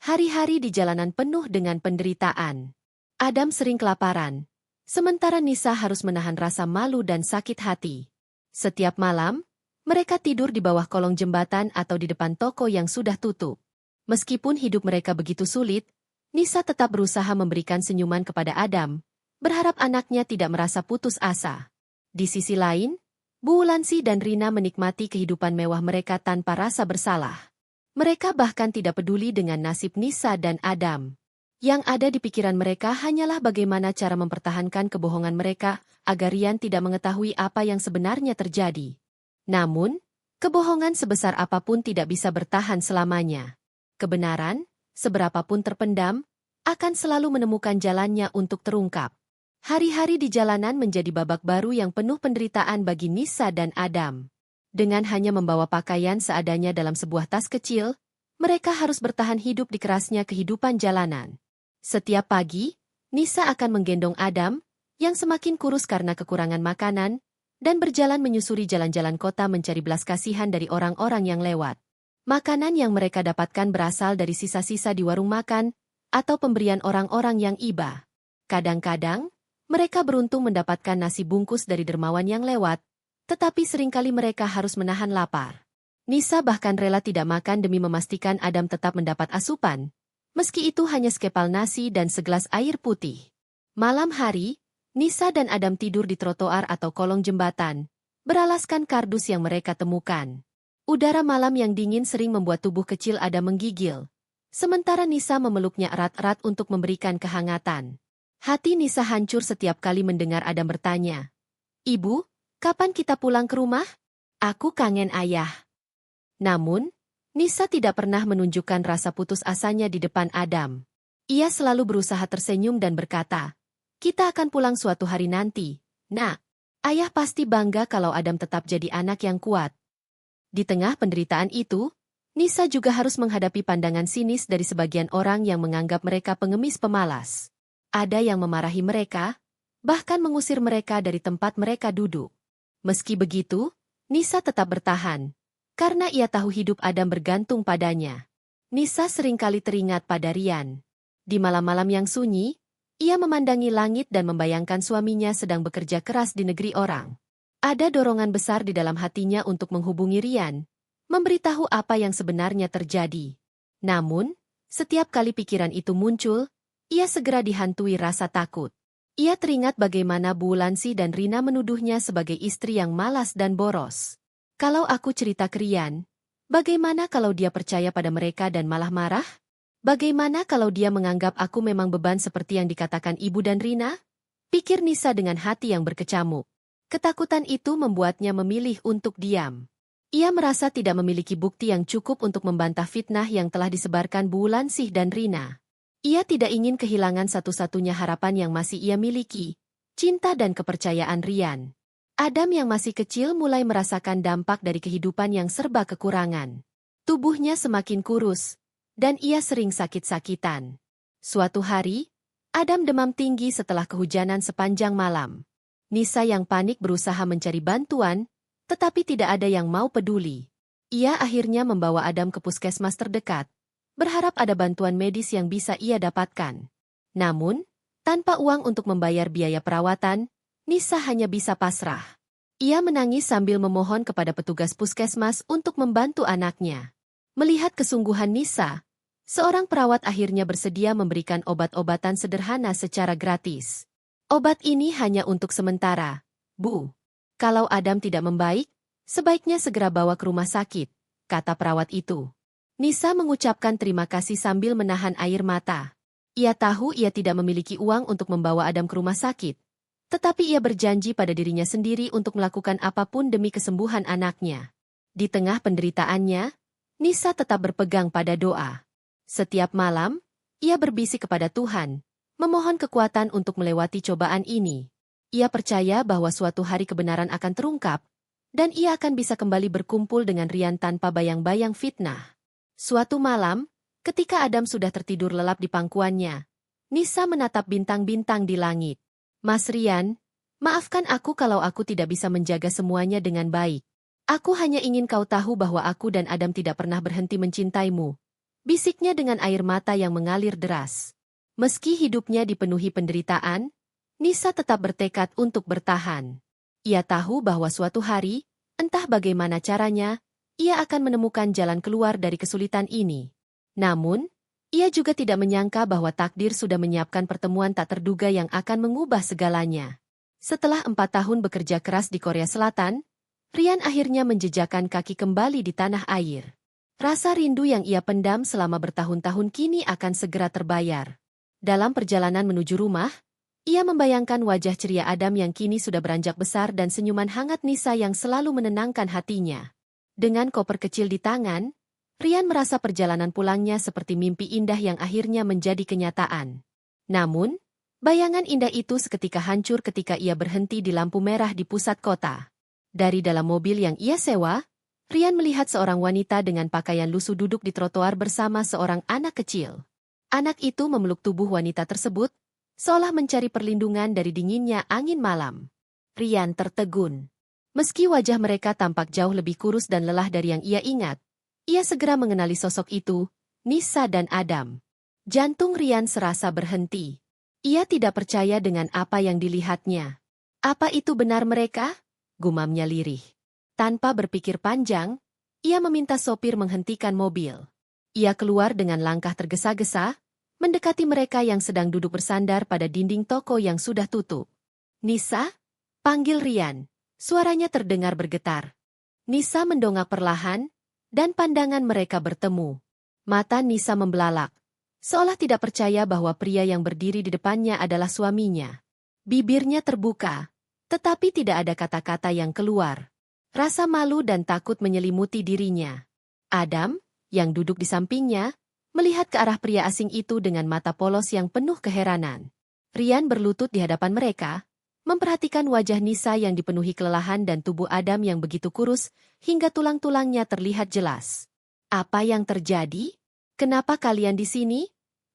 Hari-hari di jalanan penuh dengan penderitaan. Adam sering kelaparan, sementara Nisa harus menahan rasa malu dan sakit hati. Setiap malam, mereka tidur di bawah kolong jembatan atau di depan toko yang sudah tutup. Meskipun hidup mereka begitu sulit, Nisa tetap berusaha memberikan senyuman kepada Adam, berharap anaknya tidak merasa putus asa. Di sisi lain, Bu Wulansi dan Rina menikmati kehidupan mewah mereka tanpa rasa bersalah. Mereka bahkan tidak peduli dengan nasib Nisa dan Adam. Yang ada di pikiran mereka hanyalah bagaimana cara mempertahankan kebohongan mereka agar Rian tidak mengetahui apa yang sebenarnya terjadi. Namun, kebohongan sebesar apapun tidak bisa bertahan selamanya. Kebenaran, seberapapun terpendam, akan selalu menemukan jalannya untuk terungkap. Hari-hari di jalanan menjadi babak baru yang penuh penderitaan bagi Nisa dan Adam. Dengan hanya membawa pakaian seadanya dalam sebuah tas kecil, mereka harus bertahan hidup di kerasnya kehidupan jalanan. Setiap pagi, Nisa akan menggendong Adam, yang semakin kurus karena kekurangan makanan, dan berjalan menyusuri jalan-jalan kota mencari belas kasihan dari orang-orang yang lewat. Makanan yang mereka dapatkan berasal dari sisa-sisa di warung makan, atau pemberian orang-orang yang iba. Kadang-kadang, mereka beruntung mendapatkan nasi bungkus dari dermawan yang lewat, tetapi seringkali mereka harus menahan lapar. Nisa bahkan rela tidak makan demi memastikan Adam tetap mendapat asupan, meski itu hanya sekepal nasi dan segelas air putih. Malam hari, Nisa dan Adam tidur di trotoar atau kolong jembatan, beralaskan kardus yang mereka temukan. Udara malam yang dingin sering membuat tubuh kecil Adam menggigil, sementara Nisa memeluknya erat-erat untuk memberikan kehangatan. Hati Nisa hancur setiap kali mendengar Adam bertanya, "Ibu, kapan kita pulang ke rumah? Aku kangen ayah." Namun, Nisa tidak pernah menunjukkan rasa putus asanya di depan Adam. Ia selalu berusaha tersenyum dan berkata, "Kita akan pulang suatu hari nanti, Nak. Ayah pasti bangga kalau Adam tetap jadi anak yang kuat." Di tengah penderitaan itu, Nisa juga harus menghadapi pandangan sinis dari sebagian orang yang menganggap mereka pengemis pemalas. Ada yang memarahi mereka, bahkan mengusir mereka dari tempat mereka duduk. Meski begitu, Nisa tetap bertahan, karena ia tahu hidup Adam bergantung padanya. Nisa seringkali teringat pada Rian. Di malam-malam yang sunyi, ia memandangi langit dan membayangkan suaminya sedang bekerja keras di negeri orang. Ada dorongan besar di dalam hatinya untuk menghubungi Rian, memberitahu apa yang sebenarnya terjadi. Namun, setiap kali pikiran itu muncul, ia segera dihantui rasa takut. Ia teringat bagaimana Bu Wulansi dan Rina menuduhnya sebagai istri yang malas dan boros. Kalau aku cerita ke Rian, bagaimana kalau dia percaya pada mereka dan malah marah? Bagaimana kalau dia menganggap aku memang beban seperti yang dikatakan Ibu dan Rina? Pikir Nisa dengan hati yang berkecamuk. Ketakutan itu membuatnya memilih untuk diam. Ia merasa tidak memiliki bukti yang cukup untuk membantah fitnah yang telah disebarkan Bu Wulansi dan Rina. Ia tidak ingin kehilangan satu-satunya harapan yang masih ia miliki, cinta dan kepercayaan Rian. Adam yang masih kecil mulai merasakan dampak dari kehidupan yang serba kekurangan. Tubuhnya semakin kurus, dan ia sering sakit-sakitan. Suatu hari, Adam demam tinggi setelah kehujanan sepanjang malam. Nisa yang panik berusaha mencari bantuan, tetapi tidak ada yang mau peduli. Ia akhirnya membawa Adam ke puskesmas terdekat, berharap ada bantuan medis yang bisa ia dapatkan. Namun, tanpa uang untuk membayar biaya perawatan, Nisa hanya bisa pasrah. Ia menangis sambil memohon kepada petugas puskesmas untuk membantu anaknya. Melihat kesungguhan Nisa, seorang perawat akhirnya bersedia memberikan obat-obatan sederhana secara gratis. "Obat ini hanya untuk sementara, Bu. Kalau Adam tidak membaik, sebaiknya segera bawa ke rumah sakit," kata perawat itu. Nisa mengucapkan terima kasih sambil menahan air mata. Ia tahu ia tidak memiliki uang untuk membawa Adam ke rumah sakit, tetapi ia berjanji pada dirinya sendiri untuk melakukan apapun demi kesembuhan anaknya. Di tengah penderitaannya, Nisa tetap berpegang pada doa. Setiap malam, ia berbisik kepada Tuhan, memohon kekuatan untuk melewati cobaan ini. Ia percaya bahwa suatu hari kebenaran akan terungkap, dan ia akan bisa kembali berkumpul dengan Rian tanpa bayang-bayang fitnah. Suatu malam, ketika Adam sudah tertidur lelap di pangkuannya, Nisa menatap bintang-bintang di langit. "Mas Rian, maafkan aku kalau aku tidak bisa menjaga semuanya dengan baik. Aku hanya ingin kau tahu bahwa aku dan Adam tidak pernah berhenti mencintaimu," bisiknya dengan air mata yang mengalir deras. Meski hidupnya dipenuhi penderitaan, Nisa tetap bertekad untuk bertahan. Ia tahu bahwa suatu hari, entah bagaimana caranya, ia akan menemukan jalan keluar dari kesulitan ini. Namun, ia juga tidak menyangka bahwa takdir sudah menyiapkan pertemuan tak terduga yang akan mengubah segalanya. Setelah 4 tahun bekerja keras di Korea Selatan, Rian akhirnya menjejakkan kaki kembali di tanah air. Rasa rindu yang ia pendam selama bertahun-tahun kini akan segera terbayar. Dalam perjalanan menuju rumah, ia membayangkan wajah ceria Adam yang kini sudah beranjak besar dan senyuman hangat Nisa yang selalu menenangkan hatinya. Dengan koper kecil di tangan, Rian merasa perjalanan pulangnya seperti mimpi indah yang akhirnya menjadi kenyataan. Namun, bayangan indah itu seketika hancur ketika ia berhenti di lampu merah di pusat kota. Dari dalam mobil yang ia sewa, Rian melihat seorang wanita dengan pakaian lusuh duduk di trotoar bersama seorang anak kecil. Anak itu memeluk tubuh wanita tersebut, seolah mencari perlindungan dari dinginnya angin malam. Rian tertegun. Meski wajah mereka tampak jauh lebih kurus dan lelah dari yang ia ingat, ia segera mengenali sosok itu, Nisa dan Adam. Jantung Rian serasa berhenti. Ia tidak percaya dengan apa yang dilihatnya. Apa itu benar mereka? Gumamnya lirih. Tanpa berpikir panjang, ia meminta sopir menghentikan mobil. Ia keluar dengan langkah tergesa-gesa, mendekati mereka yang sedang duduk bersandar pada dinding toko yang sudah tutup. Nisa? Panggil Rian. Suaranya terdengar bergetar. Nisa mendongak perlahan, dan pandangan mereka bertemu. Mata Nisa membelalak, seolah tidak percaya bahwa pria yang berdiri di depannya adalah suaminya. Bibirnya terbuka, tetapi tidak ada kata-kata yang keluar. Rasa malu dan takut menyelimuti dirinya. Adam, yang duduk di sampingnya, melihat ke arah pria asing itu dengan mata polos yang penuh keheranan. Rian berlutut di hadapan mereka, memperhatikan wajah Nisa yang dipenuhi kelelahan dan tubuh Adam yang begitu kurus, hingga tulang-tulangnya terlihat jelas. Apa yang terjadi? Kenapa kalian di sini?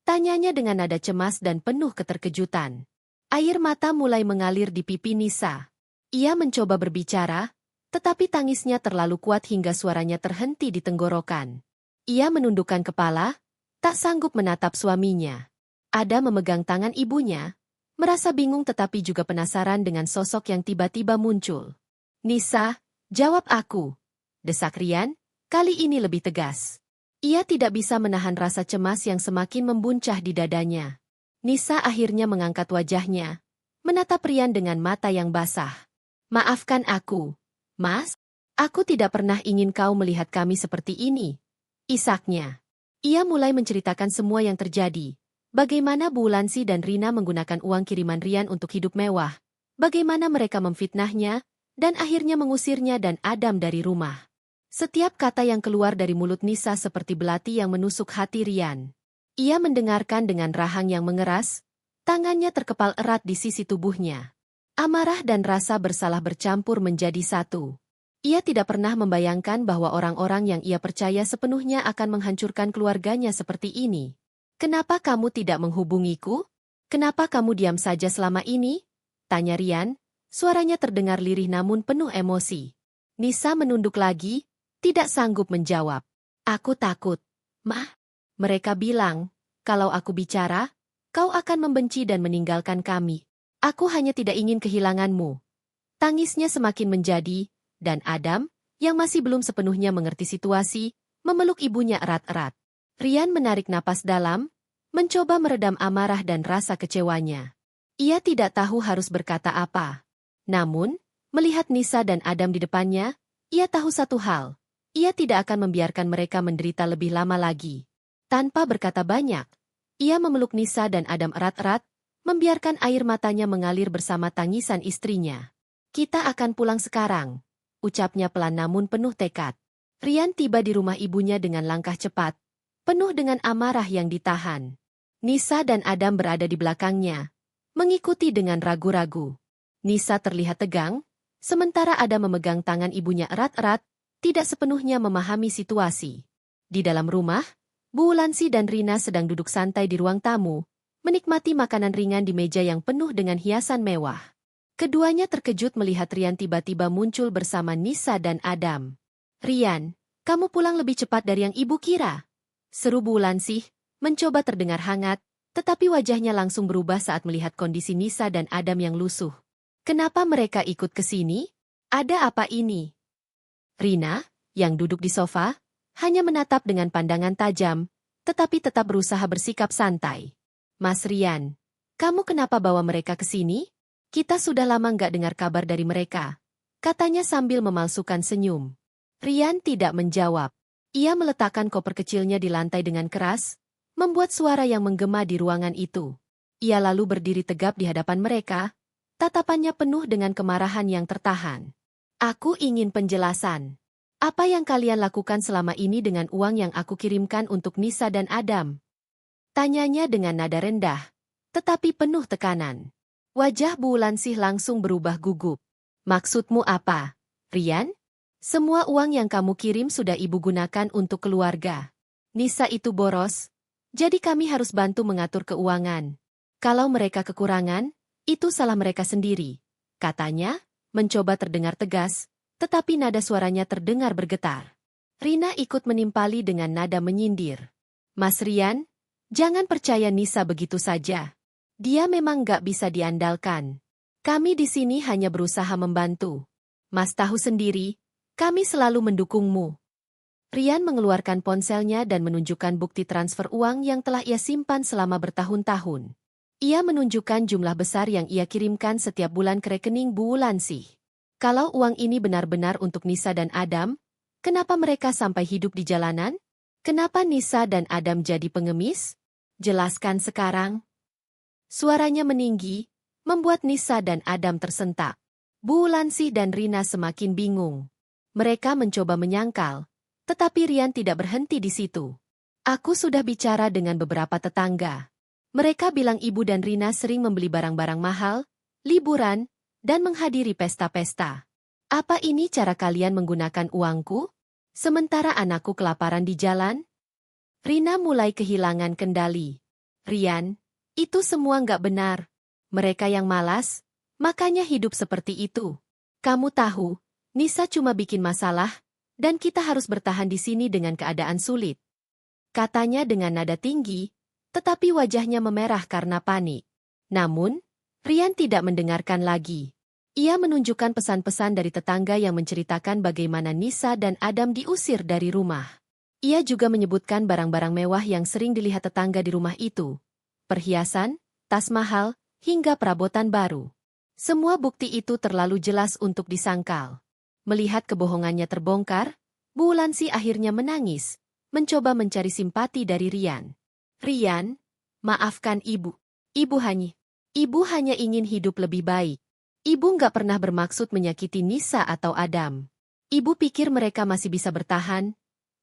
Tanyanya dengan nada cemas dan penuh keterkejutan. Air mata mulai mengalir di pipi Nisa. Ia mencoba berbicara, tetapi tangisnya terlalu kuat hingga suaranya terhenti di tenggorokan. Ia menundukkan kepala, tak sanggup menatap suaminya. Ada memegang tangan ibunya, merasa bingung tetapi juga penasaran dengan sosok yang tiba-tiba muncul. Nisa, jawab aku, desak Rian, kali ini lebih tegas. Ia tidak bisa menahan rasa cemas yang semakin membuncah di dadanya. Nisa akhirnya mengangkat wajahnya, menatap Rian dengan mata yang basah. Maafkan aku, Mas, aku tidak pernah ingin kau melihat kami seperti ini. Isaknya. Ia mulai menceritakan semua yang terjadi. Bagaimana Bu Lansi dan Rina menggunakan uang kiriman Rian untuk hidup mewah. Bagaimana mereka memfitnahnya, dan akhirnya mengusirnya dan Adam dari rumah. Setiap kata yang keluar dari mulut Nisa seperti belati yang menusuk hati Rian. Ia mendengarkan dengan rahang yang mengeras, tangannya terkepal erat di sisi tubuhnya. Amarah dan rasa bersalah bercampur menjadi satu. Ia tidak pernah membayangkan bahwa orang-orang yang ia percaya sepenuhnya akan menghancurkan keluarganya seperti ini. Kenapa kamu tidak menghubungiku? Kenapa kamu diam saja selama ini? Tanya Rian, suaranya terdengar lirih namun penuh emosi. Nisa menunduk lagi, tidak sanggup menjawab. Aku takut. Mah, mereka bilang, kalau aku bicara, kau akan membenci dan meninggalkan kami. Aku hanya tidak ingin kehilanganmu. Tangisnya semakin menjadi, dan Adam, yang masih belum sepenuhnya mengerti situasi, memeluk ibunya erat-erat. Rian menarik napas dalam, mencoba meredam amarah dan rasa kecewanya. Ia tidak tahu harus berkata apa. Namun, melihat Nisa dan Adam di depannya, ia tahu satu hal. Ia tidak akan membiarkan mereka menderita lebih lama lagi. Tanpa berkata banyak, ia memeluk Nisa dan Adam erat-erat, membiarkan air matanya mengalir bersama tangisan istrinya. Kita akan pulang sekarang, ucapnya pelan namun penuh tekad. Rian tiba di rumah ibunya dengan langkah cepat, penuh dengan amarah yang ditahan. Nisa dan Adam berada di belakangnya, mengikuti dengan ragu-ragu. Nisa terlihat tegang, sementara Adam memegang tangan ibunya erat-erat, tidak sepenuhnya memahami situasi. Di dalam rumah, Bu Lansi dan Rina sedang duduk santai di ruang tamu, menikmati makanan ringan di meja yang penuh dengan hiasan mewah. Keduanya terkejut melihat Rian tiba-tiba muncul bersama Nisa dan Adam. Rian, kamu pulang lebih cepat dari yang ibu kira. Seru Bu Lansi, mencoba terdengar hangat, tetapi wajahnya langsung berubah saat melihat kondisi Nisa dan Adam yang lusuh. Kenapa mereka ikut ke sini? Ada apa ini? Rina, yang duduk di sofa, hanya menatap dengan pandangan tajam, tetapi tetap berusaha bersikap santai. Mas Rian, kamu kenapa bawa mereka ke sini? Kita sudah lama nggak dengar kabar dari mereka. katanya sambil memalsukan senyum. Rian tidak menjawab. Ia meletakkan koper kecilnya di lantai dengan keras, membuat suara yang menggema di ruangan itu. Ia lalu berdiri tegap di hadapan mereka, tatapannya penuh dengan kemarahan yang tertahan. Aku ingin penjelasan. Apa yang kalian lakukan selama ini dengan uang yang aku kirimkan untuk Nisa dan Adam? Tanyanya dengan nada rendah, tetapi penuh tekanan. Wajah Bu Wulansih langsung berubah gugup. Maksudmu apa, Rian? Semua uang yang kamu kirim sudah ibu gunakan untuk keluarga. Nisa itu boros, jadi kami harus bantu mengatur keuangan. Kalau mereka kekurangan, itu salah mereka sendiri. Katanya, mencoba terdengar tegas, tetapi nada suaranya terdengar bergetar. Rina ikut menimpali dengan nada menyindir. Mas Rian, jangan percaya Nisa begitu saja. Dia memang gak bisa diandalkan. Kami di sini hanya berusaha membantu. Mas tahu sendiri, kami selalu mendukungmu. Rian mengeluarkan ponselnya dan menunjukkan bukti transfer uang yang telah ia simpan selama bertahun-tahun. Ia menunjukkan jumlah besar yang ia kirimkan setiap bulan ke rekening Bu Wulansih. Kalau uang ini benar-benar untuk Nisa dan Adam, kenapa mereka sampai hidup di jalanan? Kenapa Nisa dan Adam jadi pengemis? Jelaskan sekarang. Suaranya meninggi, membuat Nisa dan Adam tersentak. Bu Wulansih dan Rina semakin bingung. Mereka mencoba menyangkal, tetapi Rian tidak berhenti di situ. Aku sudah bicara dengan beberapa tetangga. Mereka bilang ibu dan Rina sering membeli barang-barang mahal, liburan, dan menghadiri pesta-pesta. Apa ini cara kalian menggunakan uangku? Sementara anakku kelaparan di jalan? Rina mulai kehilangan kendali. Rian, itu semua nggak benar. Mereka yang malas, makanya hidup seperti itu. Kamu tahu, Nisa cuma bikin masalah, dan kita harus bertahan di sini dengan keadaan sulit. Katanya dengan nada tinggi, tetapi wajahnya memerah karena panik. Namun, Rian tidak mendengarkan lagi. Ia menunjukkan pesan-pesan dari tetangga yang menceritakan bagaimana Nisa dan Adam diusir dari rumah. Ia juga menyebutkan barang-barang mewah yang sering dilihat tetangga di rumah itu. Perhiasan, tas mahal, hingga perabotan baru. Semua bukti itu terlalu jelas untuk disangkal. Melihat kebohongannya terbongkar, Bu Wulansih akhirnya menangis, mencoba mencari simpati dari Rian. Rian, maafkan ibu. Ibu hanya ingin hidup lebih baik. Ibu nggak pernah bermaksud menyakiti Nisa atau Adam. Ibu pikir mereka masih bisa bertahan.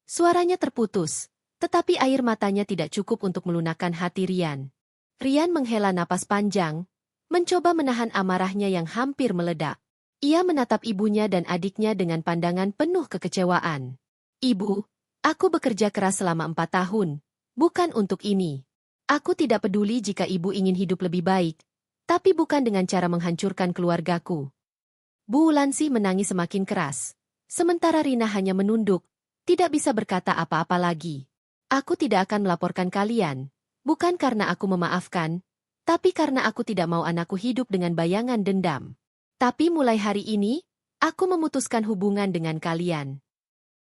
Suaranya terputus, tetapi air matanya tidak cukup untuk melunakkan hati Rian. Rian menghela napas panjang, mencoba menahan amarahnya yang hampir meledak. Ia menatap ibunya dan adiknya dengan pandangan penuh kekecewaan. Ibu, aku bekerja keras selama 4 tahun, bukan untuk ini. Aku tidak peduli jika ibu ingin hidup lebih baik, tapi bukan dengan cara menghancurkan keluargaku. Bu Wulansih menangis semakin keras, sementara Rina hanya menunduk, tidak bisa berkata apa-apa lagi. Aku tidak akan melaporkan kalian, bukan karena aku memaafkan, tapi karena aku tidak mau anakku hidup dengan bayangan dendam. Tapi mulai hari ini, aku memutuskan hubungan dengan kalian.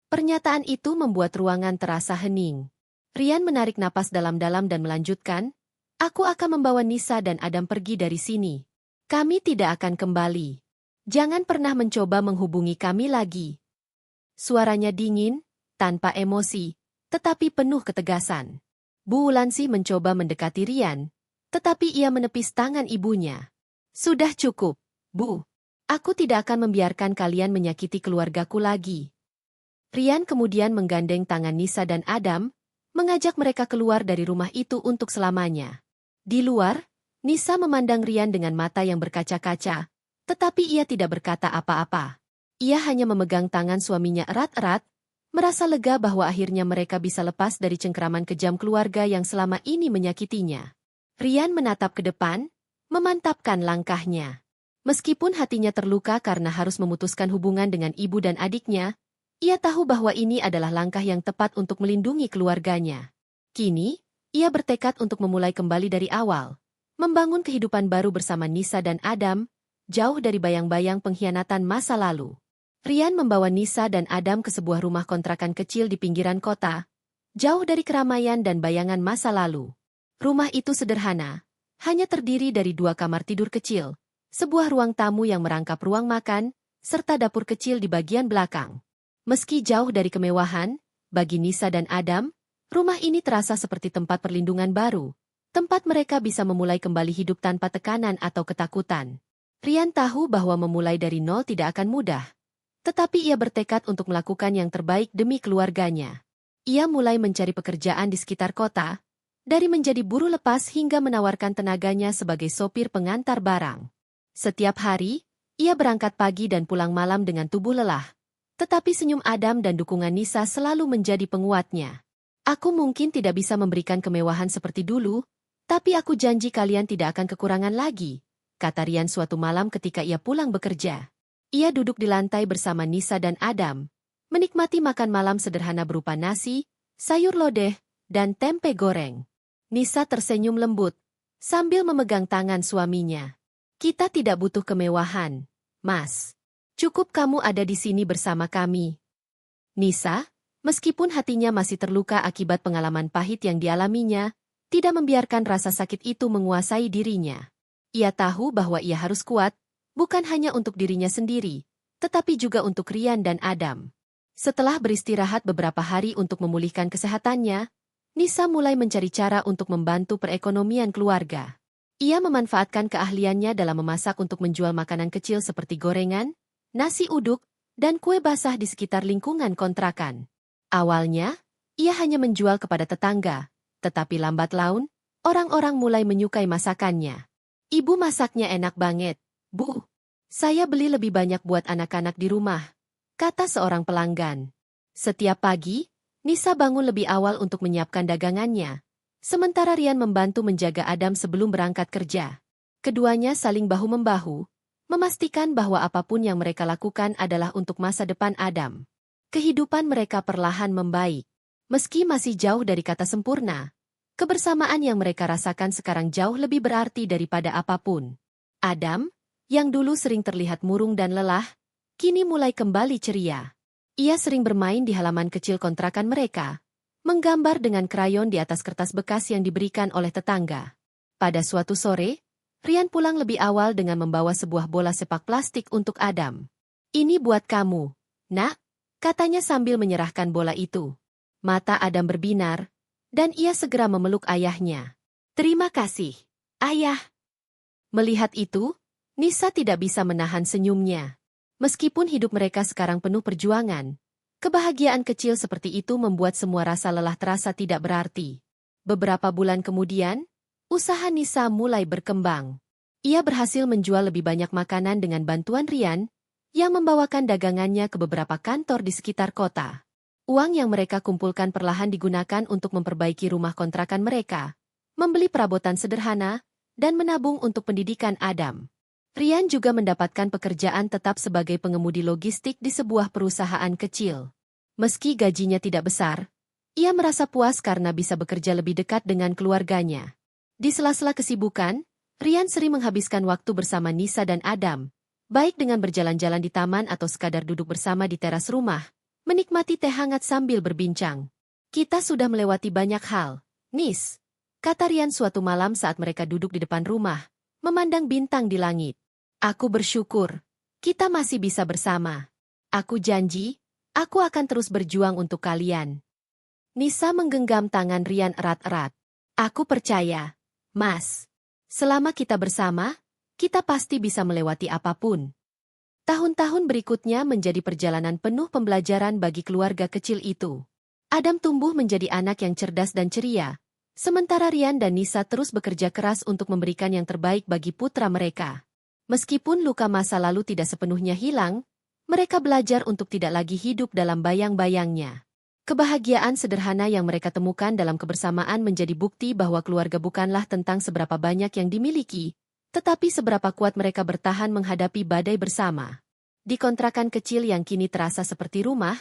Pernyataan itu membuat ruangan terasa hening. Rian menarik napas dalam-dalam dan melanjutkan, aku akan membawa Nisa dan Adam pergi dari sini. Kami tidak akan kembali. Jangan pernah mencoba menghubungi kami lagi. Suaranya dingin, tanpa emosi, tetapi penuh ketegasan. Bu Wulansih mencoba mendekati Rian, tetapi ia menepis tangan ibunya. Sudah cukup, Bu. Aku tidak akan membiarkan kalian menyakiti keluargaku lagi. Rian kemudian menggandeng tangan Nisa dan Adam, mengajak mereka keluar dari rumah itu untuk selamanya. Di luar, Nisa memandang Rian dengan mata yang berkaca-kaca, tetapi ia tidak berkata apa-apa. Ia hanya memegang tangan suaminya erat-erat, merasa lega bahwa akhirnya mereka bisa lepas dari cengkeraman kejam keluarga yang selama ini menyakitinya. Rian menatap ke depan, memantapkan langkahnya. Meskipun hatinya terluka karena harus memutuskan hubungan dengan ibu dan adiknya, ia tahu bahwa ini adalah langkah yang tepat untuk melindungi keluarganya. Kini, ia bertekad untuk memulai kembali dari awal, membangun kehidupan baru bersama Nisa dan Adam, jauh dari bayang-bayang pengkhianatan masa lalu. Rian membawa Nisa dan Adam ke sebuah rumah kontrakan kecil di pinggiran kota, jauh dari keramaian dan bayangan masa lalu. Rumah itu sederhana, hanya terdiri dari 2 kamar tidur kecil, sebuah ruang tamu yang merangkap ruang makan, serta dapur kecil di bagian belakang. Meski jauh dari kemewahan, bagi Nisa dan Adam, rumah ini terasa seperti tempat perlindungan baru. Tempat mereka bisa memulai kembali hidup tanpa tekanan atau ketakutan. Rian tahu bahwa memulai dari nol tidak akan mudah. Tetapi ia bertekad untuk melakukan yang terbaik demi keluarganya. Ia mulai mencari pekerjaan di sekitar kota, dari menjadi buruh lepas hingga menawarkan tenaganya sebagai sopir pengantar barang. Setiap hari, ia berangkat pagi dan pulang malam dengan tubuh lelah. Tetapi senyum Adam dan dukungan Nisa selalu menjadi penguatnya. Aku mungkin tidak bisa memberikan kemewahan seperti dulu, tapi aku janji kalian tidak akan kekurangan lagi, kata Rian suatu malam ketika ia pulang bekerja. Ia duduk di lantai bersama Nisa dan Adam, menikmati makan malam sederhana berupa nasi, sayur lodeh, dan tempe goreng. Nisa tersenyum lembut, sambil memegang tangan suaminya. Kita tidak butuh kemewahan, Mas. Cukup kamu ada di sini bersama kami. Nisa, meskipun hatinya masih terluka akibat pengalaman pahit yang dialaminya, tidak membiarkan rasa sakit itu menguasai dirinya. Ia tahu bahwa ia harus kuat, bukan hanya untuk dirinya sendiri, tetapi juga untuk Rian dan Adam. Setelah beristirahat beberapa hari untuk memulihkan kesehatannya, Nisa mulai mencari cara untuk membantu perekonomian keluarga. Ia memanfaatkan keahliannya dalam memasak untuk menjual makanan kecil seperti gorengan, nasi uduk, dan kue basah di sekitar lingkungan kontrakan. Awalnya, ia hanya menjual kepada tetangga, tetapi lambat laun, orang-orang mulai menyukai masakannya. Ibu masaknya enak banget, Bu. Saya beli lebih banyak buat anak-anak di rumah, kata seorang pelanggan. Setiap pagi, Nisa bangun lebih awal untuk menyiapkan dagangannya, sementara Rian membantu menjaga Adam sebelum berangkat kerja. Keduanya saling bahu-membahu, memastikan bahwa apapun yang mereka lakukan adalah untuk masa depan Adam. Kehidupan mereka perlahan membaik. Meski masih jauh dari kata sempurna, kebersamaan yang mereka rasakan sekarang jauh lebih berarti daripada apapun. Adam, yang dulu sering terlihat murung dan lelah, kini mulai kembali ceria. Ia sering bermain di halaman kecil kontrakan mereka, menggambar dengan krayon di atas kertas bekas yang diberikan oleh tetangga. Pada suatu sore, Rian pulang lebih awal dengan membawa sebuah bola sepak plastik untuk Adam. Ini buat kamu, Nak, katanya sambil menyerahkan bola itu. Mata Adam berbinar, dan ia segera memeluk ayahnya. Terima kasih, Ayah. Melihat itu, Nisa tidak bisa menahan senyumnya. Meskipun hidup mereka sekarang penuh perjuangan, kebahagiaan kecil seperti itu membuat semua rasa lelah terasa tidak berarti. Beberapa bulan kemudian, usaha Nisa mulai berkembang. Ia berhasil menjual lebih banyak makanan dengan bantuan Rian, yang membawakan dagangannya ke beberapa kantor di sekitar kota. Uang yang mereka kumpulkan perlahan digunakan untuk memperbaiki rumah kontrakan mereka, membeli perabotan sederhana, dan menabung untuk pendidikan Adam. Rian juga mendapatkan pekerjaan tetap sebagai pengemudi logistik di sebuah perusahaan kecil. Meski gajinya tidak besar, ia merasa puas karena bisa bekerja lebih dekat dengan keluarganya. Di sela-sela kesibukan, Rian sering menghabiskan waktu bersama Nisa dan Adam, baik dengan berjalan-jalan di taman atau sekadar duduk bersama di teras rumah, menikmati teh hangat sambil berbincang. Kita sudah melewati banyak hal, Nis, kata Rian suatu malam saat mereka duduk di depan rumah, memandang bintang di langit. Aku bersyukur, kita masih bisa bersama. Aku janji, aku akan terus berjuang untuk kalian. Nisa menggenggam tangan Rian erat-erat. Aku percaya, Mas. Selama kita bersama, kita pasti bisa melewati apapun. Tahun-tahun berikutnya menjadi perjalanan penuh pembelajaran bagi keluarga kecil itu. Adam tumbuh menjadi anak yang cerdas dan ceria, sementara Rian dan Nisa terus bekerja keras untuk memberikan yang terbaik bagi putra mereka. Meskipun luka masa lalu tidak sepenuhnya hilang, mereka belajar untuk tidak lagi hidup dalam bayang-bayangnya. Kebahagiaan sederhana yang mereka temukan dalam kebersamaan menjadi bukti bahwa keluarga bukanlah tentang seberapa banyak yang dimiliki, tetapi seberapa kuat mereka bertahan menghadapi badai bersama. Di kontrakan kecil yang kini terasa seperti rumah,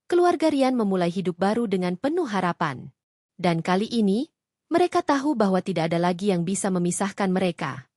keluarga Rian memulai hidup baru dengan penuh harapan. Dan kali ini, mereka tahu bahwa tidak ada lagi yang bisa memisahkan mereka.